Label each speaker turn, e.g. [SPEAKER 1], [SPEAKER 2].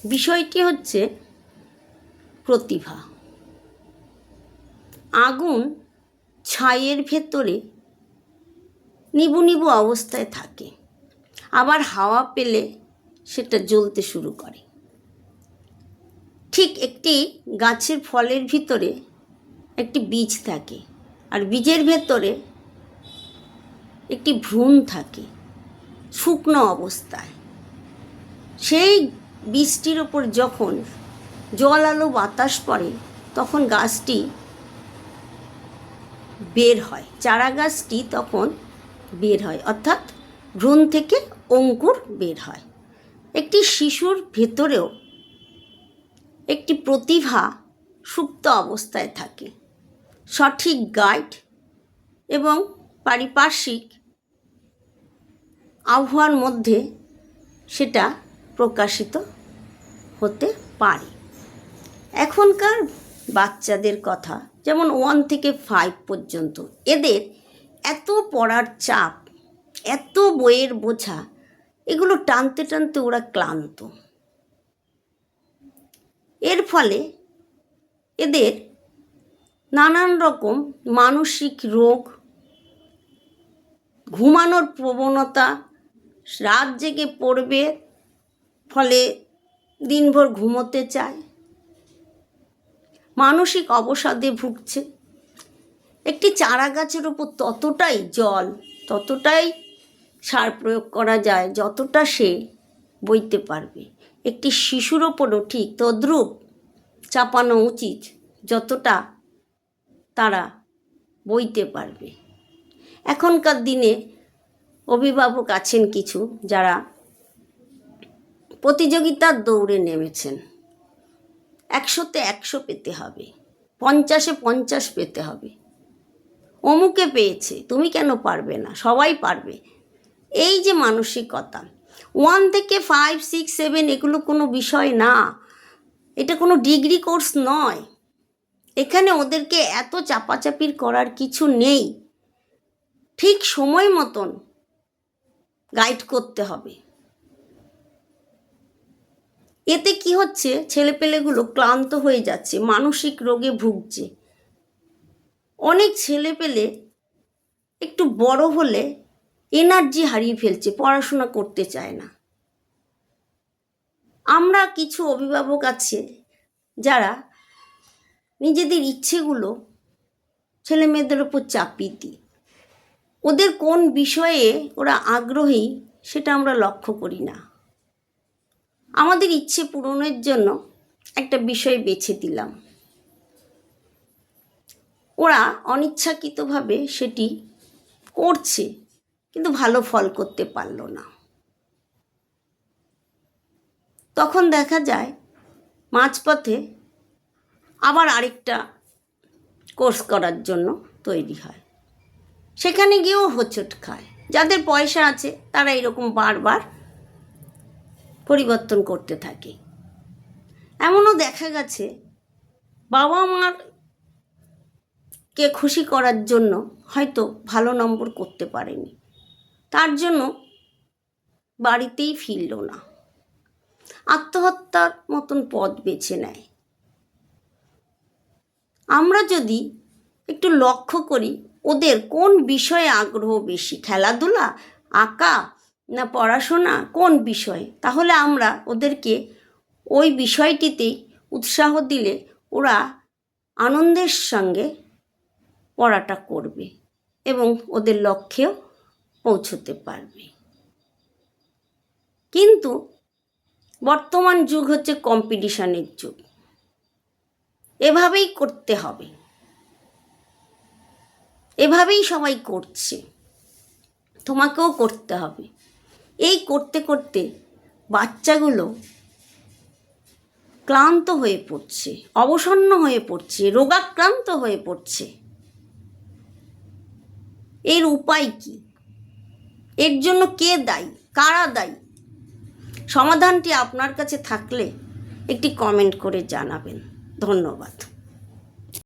[SPEAKER 1] বিষয়টি হচ্ছে প্রতিভা। আগুন ছাইয়ের ভেতরে নিবু নিবু অবস্থায় থাকে, আবার হাওয়া পেলে সেটা জ্বলতে শুরু করে। ঠিক একটি গাছের ফলের ভিতরে একটি বীজ থাকে, আর বীজের ভেতরে একটি ভ্রূণ থাকে শুকনো অবস্থায়। সেই বীজটির ওপর যখন জল আলো বাতাস পড়ে তখন গাছটি বের হয়, চারা গাছটি তখন বের হয়, অর্থাৎ ভ্রূণ থেকে অঙ্কুর বের হয়। একটি শিশুর ভেতরেও একটি প্রতিভা সুপ্ত অবস্থায় থাকে। সঠিক গাইড এবং পারিপার্শ্বিক আবহাওয়ার মধ্যে সেটা প্রকাশিত হতে পারে। এখনকার বাচ্চাদের কথা, যেমন 1 থেকে 5 পর্যন্ত, এদের এত পড়ার চাপ, এত বইয়ের বোঝা, এগুলো টানতে টানতে ওরা ক্লান্ত। এর ফলে এদের নানান রকম মানসিক রোগ, ঘুমানোর প্রবণতা, রাত জেগে পড়বে, ফলে দিনভর ঘুমোতে চায়, মানসিক অবসাদে ভুগছে। একটি চারা গাছের ওপর ততটাই জল, ততটাই সার প্রয়োগ করা যায় যতটা সে বইতে পারবে। একটি শিশুর ওপরও ঠিক তদ্রূপ চাপানো উচিত যতটা তারা বইতে পারবে। এখনকার দিনে অভিভাবক আছেন কিছু যারা প্রতিযোগিতার দৌড়ে নেমেছেন। 100-তে 100 পেতে হবে, 50-এ 50 পেতে হবে। অমুকে পেয়েছে, তুমি কেন পারবে না, সবাই পারবে। এই যে মানসিকতা, 1 থেকে 5, 6, 7 এগুলো কোনো বিষয় না, এটা কোনো ডিগ্রি কোর্স নয়। এখানে ওদেরকে এত চাপাচাপির করার কিছু নেই। ঠিক সময় মতন গাইড করতে হবে। এতে কি হচ্ছে, ছেলেপেলেগুলো ক্লান্ত হয়ে যাচ্ছে, মানসিক রোগে ভুগছে। অনেক ছেলেপেলে একটু বড় হলে এনার্জি হারিয়ে ফেলছে, পড়াশোনা করতে চায় না। আমরা কিছু অভিভাবক আছে যারা নিজেদের ইচ্ছেগুলো ছেলে মেয়েদের ওপর চাপিয়ে দিই। ওদের কোন বিষয়ে ওরা আগ্রহী সেটা আমরা লক্ষ্য করি না। আমাদের ইচ্ছে পূরণের জন্য একটা বিষয় বেছে দিলাম, ওরা অনিচ্ছাকৃতভাবে সেটি করছে, কিন্তু ভালো ফল করতে পারলো না। তখন দেখা যায় মাঝপথে আবার আরেকটা কোর্স করার জন্য তৈরি হয়, সেখানে গিয়েও হোঁচট খায়। যাদের পয়সা আছে তারা এরকম বারবার পরিবর্তন করতে থাকে। এমনও দেখা গেছে বাবা মাকে খুশি করার জন্য হয়তো ভালো নম্বর করতে পারেনি, তার জন্য বাড়িতেই ফিরল না, আত্মহত্যার মতন পথ বেছে নেয়। আমরা যদি একটু লক্ষ্য করি ওদের কোন বিষয়ে আগ্রহ বেশি, খেলাধুলা, আঁকা না পড়াশোনা, কোন বিষয়ে, তাহলে আমরা ওদেরকে ওই বিষয়টিতেই উৎসাহ দিলে ওরা আনন্দের সঙ্গে পড়াটা করবে এবং ওদের লক্ষ্যেও পৌঁছতে পারবে। কিন্তু বর্তমান যুগ হচ্ছে কম্পিটিশনের যুগ, এভাবেই করতে হবে, এভাবেই সবাই করছে, তোমাকেও করতে হবে। এই করতে করতে বাচ্চাগুলো ক্লান্ত হয়ে পড়ছে, অবসন্ন হয়ে পড়ছে, রোগাক্রান্ত হয়ে পড়ছে। এর উপায় কি? এর জন্য কে দায়ী, কারা দায়ী? সমাধানটি আপনার কাছে থাকলে একটি কমেন্ট করে জানাবেন। ধন্যবাদ।